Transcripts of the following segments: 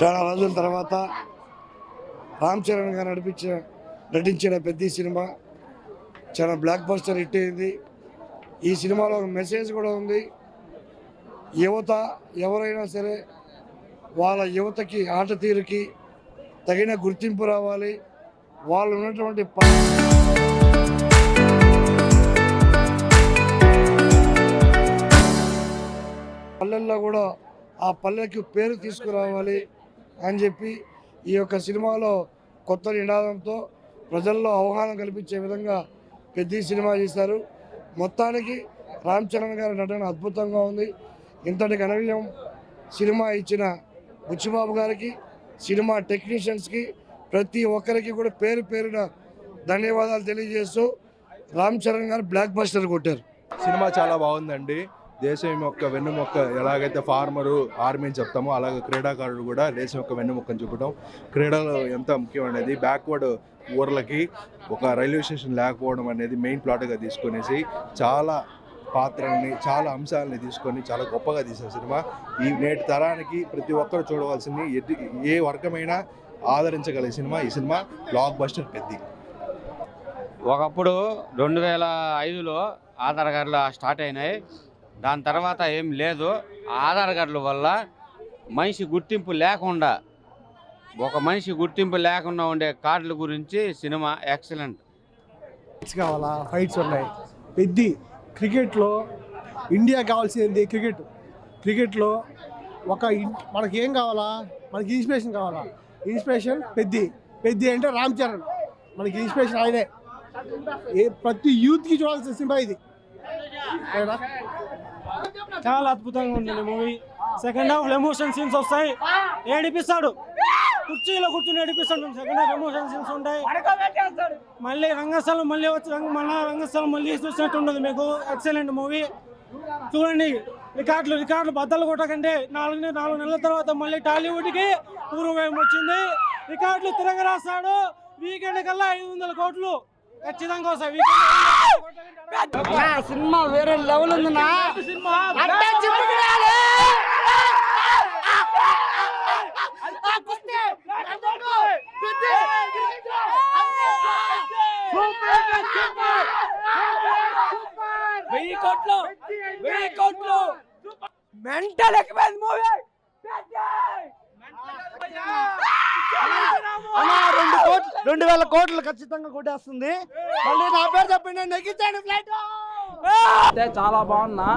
చాలా రోజుల తర్వాత రామ్ చరణ్ గారు నటించిన పెద్ద సినిమా చాలా బ్లాక్ బస్టర్ హిట్ అయింది. ఈ సినిమాలో ఒక మెసేజ్ కూడా ఉంది. యువత ఎవరైనా సరే వాళ్ళ యువతకి ఆట తీరుకి తగిన గుర్తింపు రావాలి. వాళ్ళు ఉన్నటువంటి పల్లెల్లో కూడా ఆ పల్లెకి పేరు తీసుకురావాలి అని చెప్పి ఈ యొక్క సినిమాలో కొత్త నినాదంతో ప్రజల్లో అవగాహన కల్పించే విధంగా పెద్ద సినిమా చేశారు. మొత్తానికి రామ్ చరణ్ గారి నటన అద్భుతంగా ఉంది. ఇంతటి ఘనవిజయం సినిమా ఇచ్చిన బుచ్చిబాబు గారికి, సినిమా టెక్నీషియన్స్కి, ప్రతి ఒక్కరికి కూడా పేరు పేరున ధన్యవాదాలు తెలియజేస్తూ రామ్ చరణ్ గారు బ్లాక్ బస్టర్ కొట్టారు. సినిమా చాలా బాగుందండి. దేశం యొక్క వెన్నుమొక్క ఎలాగైతే ఫార్మరు ఆర్మీని చెప్తామో అలాగే క్రీడాకారుడు కూడా దేశం యొక్క వెన్నుమొక్కని చూపడం, క్రీడలు ఎంత ముఖ్యమైనది, బ్యాక్వర్డ్ ఊర్లకి ఒక రైల్వే స్టేషన్ లేకపోవడం అనేది మెయిన్ ప్లాట్గా తీసుకునేసి చాలా పాత్రల్ని, చాలా అంశాలని తీసుకొని చాలా గొప్పగా తీసిన సినిమా. ఈ నేటి తరానికి ప్రతి ఒక్కరు చూడవలసింది, ఏ వర్గమైనా ఆదరించగలిగే సినిమా. ఈ సినిమా బ్లాక్ బస్టర్ పెద్ద. ఒకప్పుడు 2005లో ఆధార్ కార్డులు స్టార్ట్ అయినాయి. దాని తర్వాత ఏం లేదు. ఆధార్ కార్డుల వల్ల మనిషి గుర్తింపు లేకుండా, ఒక మనిషి గుర్తింపు లేకుండా ఉండే కార్డుల గురించి సినిమా ఎక్సలెంట్. ఫైట్స్ కావాలా? ఫైట్స్ ఉన్నాయి. పెద్ద క్రికెట్లో ఇండియా కావాల్సింది క్రికెట్లో మనకి ఏం కావాలా? మనకి ఇన్స్పిరేషన్ కావాలా? ఇన్స్పిరేషన్ పెద్ద అంటే రామ్ చరణ్. మనకి ఇన్స్పిరేషన్ ఆయనే. ప్రతి యూత్కి చూడాల్సిన సినిమా ఇది. చాలా అద్భుతంగా ఉంటుంది movie. Second half emotion scenes వస్తాయి, ఏడిపిస్తాడు. కుర్చీలో కూర్చుని ఏడిపిస్తాడు. సెకండ్ హాఫ్ ఎమోషన్ సీన్స్ ఉంటాయి. మళ్ళీ రంగస్థలం మళ్ళీ వచ్చి రంగస్థలం మళ్ళీ చూసినట్టు ఉండదు మీకు. ఎక్సలెంట్ మూవీ చూడండి. రికార్డులు బద్దలు కొట్టకండి. 4 నెలల తర్వాత మళ్ళీ టాలీవుడ్కి పూర్వం వచ్చింది. రికార్డులు తిరగరాస్తాడు. వీకెండ్ కల్లా 500 కోట్లు ఖచ్చితంగా వస్తాయి. సినిమా వేరే లెవెల్ ఉందన్నా. వెయ్యి కోట్లు మెంటల్ ఎక్కిపోయింది మూవీ. 2,000 కోట్లు ఖచ్చితంగా కొట్టేస్తుంది. మళ్ళీ నా పేరు చెప్పండి, నెగ్గించండి ఫ్లైట్. అయితే చాలా బాగున్నా.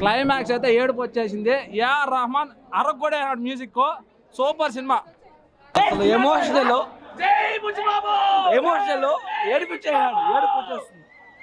క్లైమాక్స్ అయితే ఏడుపు వచ్చేసింది. ఏఆర్ రెహమాన్ అరగొడే మ్యూజిక్. Super cinema. ఎమోషనల్ ఏడిపించేయాడు. ఏడుపు వచ్చేస్తుంది.